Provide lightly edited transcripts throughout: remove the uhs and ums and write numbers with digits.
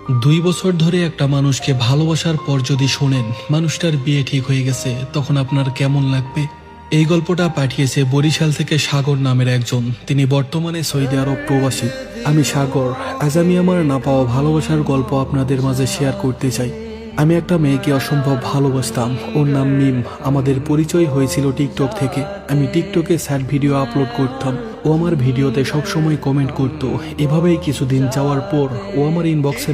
2 বছর ধরে একটা মানুষকে ভালোবাসার পর যদি শোনেন মানুষটার বিয়ে ঠিক হয়ে গেছে, তখন আপনার কেমন লাগবে? এই গল্পটা পাঠিয়েছে বরিশাল থেকে সাগর নামের একজন। তিনি বর্তমানে সৌদি আরব প্রবাসী। আমি সাগর। আজ আমি আমার না পাওয়া ভালোবাসার গল্প আপনাদের মাঝে শেয়ার করতে চাই। আমি একটা মেয়েকে অসম্ভব ভালোবাসতাম। ওর নাম মিম। আমাদের পরিচয় হয়েছিল টিকটক থেকে। আমি টিকটকে স্যাড ভিডিও আপলোড করতাম। ও আমার ভিডিওতে সবসময় কমেন্ট করতো। এভাবেই কিছুদিন যাওয়ার পর ও আমার ইনবক্সে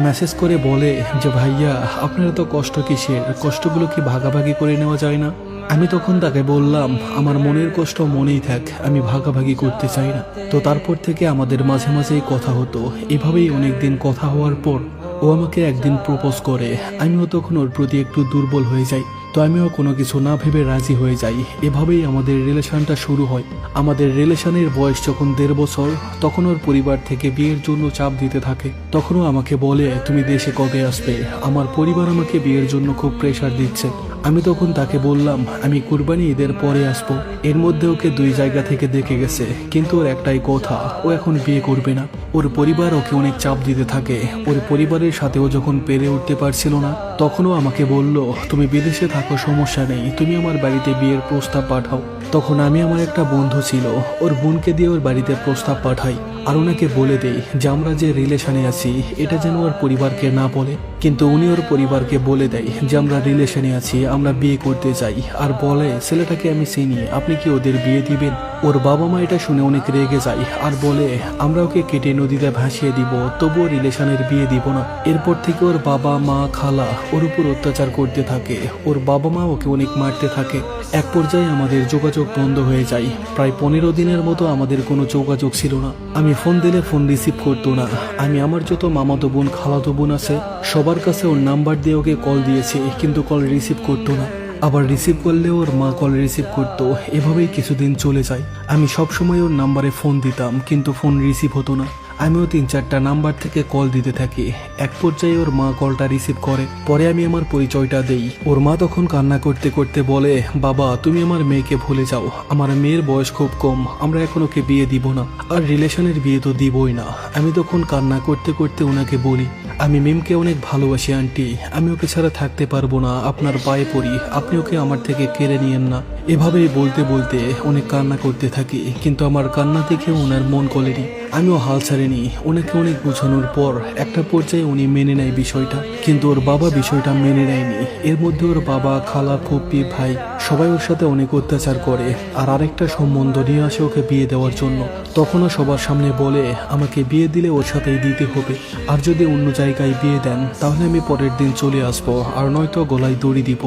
মেসেজ করে বলে যে ভাইয়া, আপনার তো কষ্ট কিসের? কষ্টগুলো কি ভাগাভাগি করে নেওয়া যায় না? আমি তখন তাকে বললাম, আমার মনের কষ্ট মনেই থাক, আমি ভাগাভাগি করতে চাই না। তো তারপর থেকে আমাদের মাঝে মাঝেই কথা হতো। এভাবেই অনেকদিন কথা হওয়ার পর ও আমাকে একদিন প্রপোজ করে। আমিও তখন ওর প্রতি একটু দুর্বল হয়ে যাই। তো আমিও কোনো কিছু না ভেবে রাজি হয়ে যাই। এভাবেই আমাদের রিলেশনটা শুরু হয়। আমাদের রিলেশনের বয়স যখন 1.5 বছর, তখন ওর পরিবার থেকে বিয়ের জন্য চাপ দিতে থাকে। তখনও আমাকে বলে, তুমি দেশে কবে আসবে? আমার পরিবার আমাকে বিয়ের জন্য খুব প্রেশার দিচ্ছে। আমি তখন তাকে বললাম, আমি কুরবানি ঈদের পরে আসবো। এর মধ্যে ওকে 2 জায়গা থেকে দেখে গেছে, কিন্তু ওর একটাই কথা, ও এখন বিয়ে করবে না। ওর পরিবার ওকে অনেক চাপ দিতে থাকে। ওর পরিবারের সাথেও যখন পেরে উঠতে পারছিল না, তখনও আমাকে বলল, তুমি বিদেশে থাকো, সমস্যা নেই, তুমি আমার বাড়িতে বিয়ের প্রস্তাব পাঠাও। তখন আমি আমার একটা বন্ধু ছিল, ওর বোনকে দিয়ে ওর বাড়িতে প্রস্তাব পাঠাই। আর ওনাকে বলে দেই যে আমরা যে রিলেশনে আছি এটা যেন ওর পরিবারকে না বলে। কিন্তু উনি ওর পরিবারকে বলে দেয় যে আমরা রিলেশনে আছি, আমরা বিয়ে করতে চাই। আর বলে, ছেলেটাকে আমি চিনি, আপনি কি ওদের বিয়ে দিবেন? ওর বাবা মা এটা শুনে অনেক রেগে যায় আর বলে, আমরা ওকে কেটে নদীতে ভাসিয়ে দিব, তবুও রিলেশনের বিয়ে দিব না। এরপর থেকে ওর বাবা মা খালা ওর উপর অত্যাচার করতে থাকে। ওর বাবা মা ওকে অনেক মারতে থাকে। এক পর্যায়ে আমাদের যোগাযোগ বন্ধ হয়ে যায়। প্রায় 15 দিনের মতো আমাদের কোনো যোগাযোগ ছিল না। আমি ফোন দিলে ফোন রিসিভ করতো না। আমি আমার যত মামাতো বোন খালাতো বোন আছে সবার কাছে ওর নাম্বার দিয়ে ওকে কল দিয়েছি, কিন্তু কল রিসিভ করতো না। আবার রিসিভ করলে ওর মা কল রিসিভ করতো। এভাবেই কিছুদিন চলে যায়। আমি সবসময় ওর নাম্বারে ফোন দিতাম, কিন্তু ফোন রিসিভ হতো না। আমিও 3-4টা নাম্বার থেকে কল দিতে থাকি। এক পর্যায়ে ওর মা কলটা রিসিভ করে। পরে আমি আমার পরিচয়টা দেই। ওর মা তখন কান্না করতে করতে বলে, বাবা, তুমি আমার মেয়েকে ভুলে যাও, আমার মেয়ের বয়স খুব কম, আমরা এখন ওকে বিয়ে দিব না, আর রিলেশনের বিয়ে তো দিবই না। আমি তখন কান্না করতে করতে ওনাকে বলি, আমি মিমকে অনেক ভালোবাসি আন্টি, আমি ওকে ছাড়া থাকতে পারবো না, আপনার পায়ে পড়ি, আপনি ওকে আমার থেকে কেড়ে নিয়েন না। এভাবেই বলতে বলতে অনেক কান্না করতে থাকি, কিন্তু আমার কান্না দেখে ওনার মন গলেনি। আমিও হাল ছাড়িনি। ওনাকে অনেক বোঝানোর পর একটা পর্যায়ে উনি মেনে নেয় বিষয়টা, কিন্তু ওর বাবা বিষয়টা মেনে নেয়নি। এর মধ্যে ওর বাবা, খালা, ফুপ্পি, ভাই সবাই ওর সাথে অনেক অত্যাচার করে। আর আরেকটা সম্বন্ধ নিয়ে আসে ওকে বিয়ে দেওয়ার জন্য। তখনও সবার সামনে বলে, আমাকে বিয়ে দিলে ওর সাথেই দিতে হবে, আর যদি অন্য জায়গায় বিয়ে দেন তাহলে আমি পরের দিন চলে আসবো, আর নয়তো গলায় দড়ি দিব।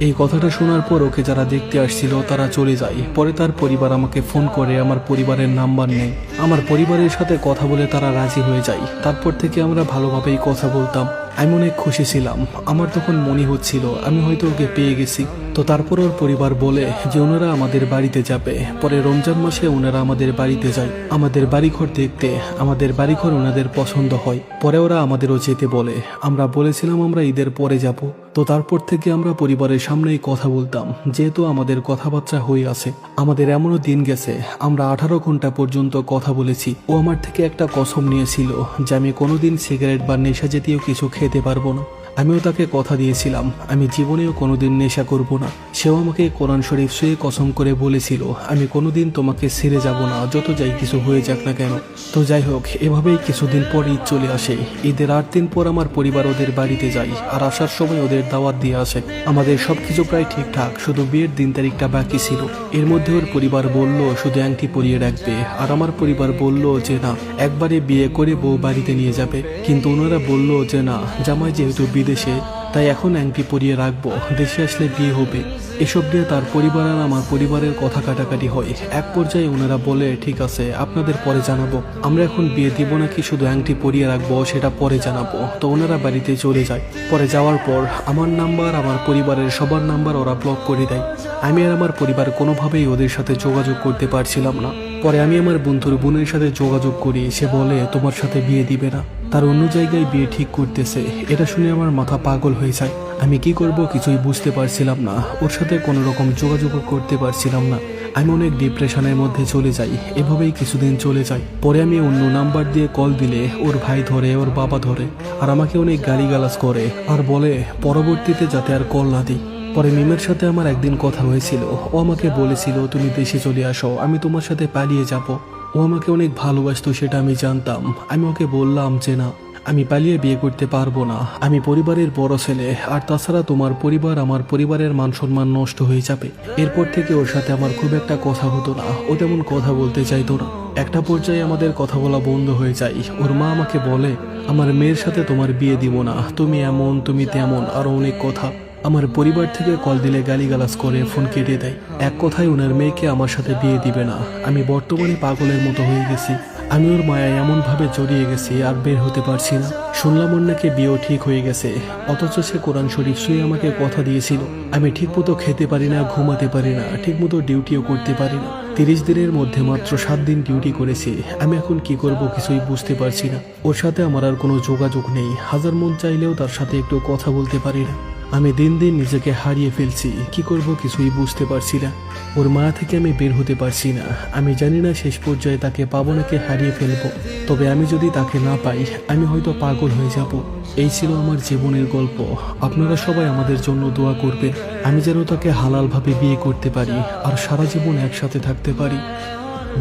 এই কথাটা শোনার পর ওকে যারা দেখতে আসছিল তারা চলে যায়। পরে তার পরিবার আমাকে ফোন করে, আমার পরিবারের নাম্বার নেয়। আমার পরিবারের সাথে কথা বলে তারা রাজি হয়ে যায়। তারপর থেকে আমরা ভালোভাবেই কথা বলতাম। আমি অনেক খুশি ছিলাম। আমার তখন মনে হচ্ছিল আমি হয়তো ওকে পেয়ে গেছি। তো তারপর ওর পরিবার বলে যে ওনারা আমাদের বাড়িতে যাবে। পরে রমজান মাসে ওনারা আমাদের বাড়িতে যায় আমাদের বাড়িঘর দেখতে। আমাদের বাড়িঘর ওনাদের পছন্দ হয়। পরে ওরা আমাদেরও যেতে বলে। আমরা বলেছিলাম আমরা ঈদের পরে যাব। তো তারপর থেকে আমরা পরিবারের সামনেই কথা বলতাম, যেহেতু আমাদের কথাবার্তা হয়ে আছে। আমাদের এমনও দিন গেছে আমরা 18 ঘন্টা পর্যন্ত কথা বলেছি। ও আমার থেকে একটা কসম নিয়েছিল যে আমি কোনোদিন সিগারেট বা নেশা জাতীয় কিছু খেতে পারবো না। আমিও তাকে কথা দিয়েছিলাম আমি জীবনেও কোনোদিন নেশা করব না। সেও আমাকে কোরআন শরীফ ছুঁয়ে কসম করে বলেছিল, আমি কোনোদিন তোমাকে ছেড়ে যাব না, যত যাই কিছু হয়ে যাক না কেন। তো যাই হোক, এভাবেই কিছুদিন পর ঈদ চলে আসে। ঈদের 8 দিন পর আমার পরিবার ওদের বাড়িতে যায়, আর আসার সময় ওদের দাওয়াত দিয়ে আসে। আমাদের সবকিছু প্রায় ঠিকঠাক, শুধু বিয়ের দিন তারিখটা বাকি ছিল। এর মধ্যে ওর পরিবার বলল শুধু আংটি পরিয়ে রাখবে, আর আমার পরিবার বলল যে না, একবারে বিয়ে করে বউ বাড়িতে নিয়ে যাবে। কিন্তু ওনারা বলল যে না, জামাই যেহেতু বিদেশে, তাই এখন আংটি পরিয়ে রাখবো, দেশে আসলে বিয়ে হবে। এসব নিয়ে তার পরিবার আর আমার পরিবারের কথা কাটাকাটি হয়। এক পর্যায়ে ওনারা বলে, ঠিক আছে, আপনাদের পরে জানাবো, আমরা এখন বিয়ে দিব নাকি শুধু আংটি পরিয়ে রাখবো সেটা পরে জানাবো। তো ওনারা বাড়িতে চলে যায়। পরে যাওয়ার পর আমার নাম্বার, আমার পরিবারের সবার নাম্বার ওরা ব্লক করে দেয়। আমি আর আমার পরিবার কোনোভাবেই ওদের সাথে যোগাযোগ করতে পারছিলাম না। পরে আমি আমার বন্ধুর বোনের সাথে যোগাযোগ করি। সে বলে তোমার সাথে বিয়ে দিবে না, তার অন্য জায়গায় বিয়ে ঠিক করতেছে। এটা শুনে আমার মাথা পাগল হয়ে যায়। আমি কি করব কিছুই বুঝতে পারছিলাম না। ওর সাথে কোনো রকম যোগাযোগ করতে পারছিলাম না। আমি অনেক ডিপ্রেশনের মধ্যে চলে যাই। এভাবেই কিছুদিন চলে যায়। পরে আমি অন্য নাম্বার দিয়ে কল দিলে ওর ভাই ধরে, ওর বাবা ধরে, আর আমাকে অনেক গালিগালাজ করে আর বলে পরবর্তীতে যাতে আর কল না দিই। পরে মিমের সাথে আমার একদিন কথা হয়েছিল। ও আমাকে বলেছিল তুমি দেশে চলে আসো, আমি তোমার সাথে পালিয়ে যাব। ও আমাকে অনেক ভালোবাসতো, সেটা আমি জানতাম। আমি ওকে বললাম যে না, আমি পালিয়ে বিয়ে করতে পারবো না, আমি পরিবারের বড় ছেলে, আর তাছাড়া তোমার পরিবার আমার পরিবারের মান সম্মান নষ্ট হয়ে যাবে। এরপর থেকে ওর সাথে আমার খুব একটা কথা হতো না, ও তেমন কথা বলতে চাইতো না। একটা পর্যায়ে আমাদের কথা বলা বন্ধ হয়ে যায়। ওর মা আমাকে বলে আমার মেয়ের সাথে তোমার বিয়ে দিব না, তুমি এমন তুমি তেমন, আরো অনেক কথা। আমার পরিবার থেকে কল দিলে গালিগালাজ করে ফোন কেটে দেয়। এক কথায় ওনার মেয়েকে আমার সাথে বিয়ে দিবে না। আমি বর্তমানে পাগলের মতো হয়ে গেছি। আমি ওর মায়ায় এমন ভাবে জড়িয়ে গেছি আর বের হতে পারছি না। শুনলাম ওর নাকি বিয়েও ঠিক হয়ে গেছে, অথচ সে কোরআন শরীফ ছুঁয়ে আমাকে কথা দিয়েছিল। আমি ঠিকমতো খেতে পারি না, ঘুমাতে পারি না, ঠিকমতো ডিউটিও করতে পারি না। 30 দিনের মধ্যে মাত্র 7 দিন ডিউটি করেছি। আমি এখন কি করব কিছুই বুঝতে পারছি না। ওর সাথে আমার আর কোনো যোগাযোগ নেই। হাজার মন চাইলেও তার সাথে একটু কথা বলতে পারি না। আমি দিন দিন নিজেকে হারিয়ে ফেলছি। কি করব কিছুই বুঝতে পারছি না। ওর মা থেকে আমি বের হতে পারছি না। আমি জানি না শেষ পর্যায়ে তাকে পাবো নাকি হারিয়ে ফেলবো। তবে আমি যদি তাকে না পাই, আমি হয়তো পাগল হয়ে যাব। এই ছিল আমার জীবনের গল্প। আপনারা সবাই আমাদের জন্য দোয়া করবেন, আমি যেন তাকে হালালভাবে বিয়ে করতে পারি আর সারা জীবন একসাথে থাকতে পারি।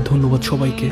ধন্যবাদ সবাইকে।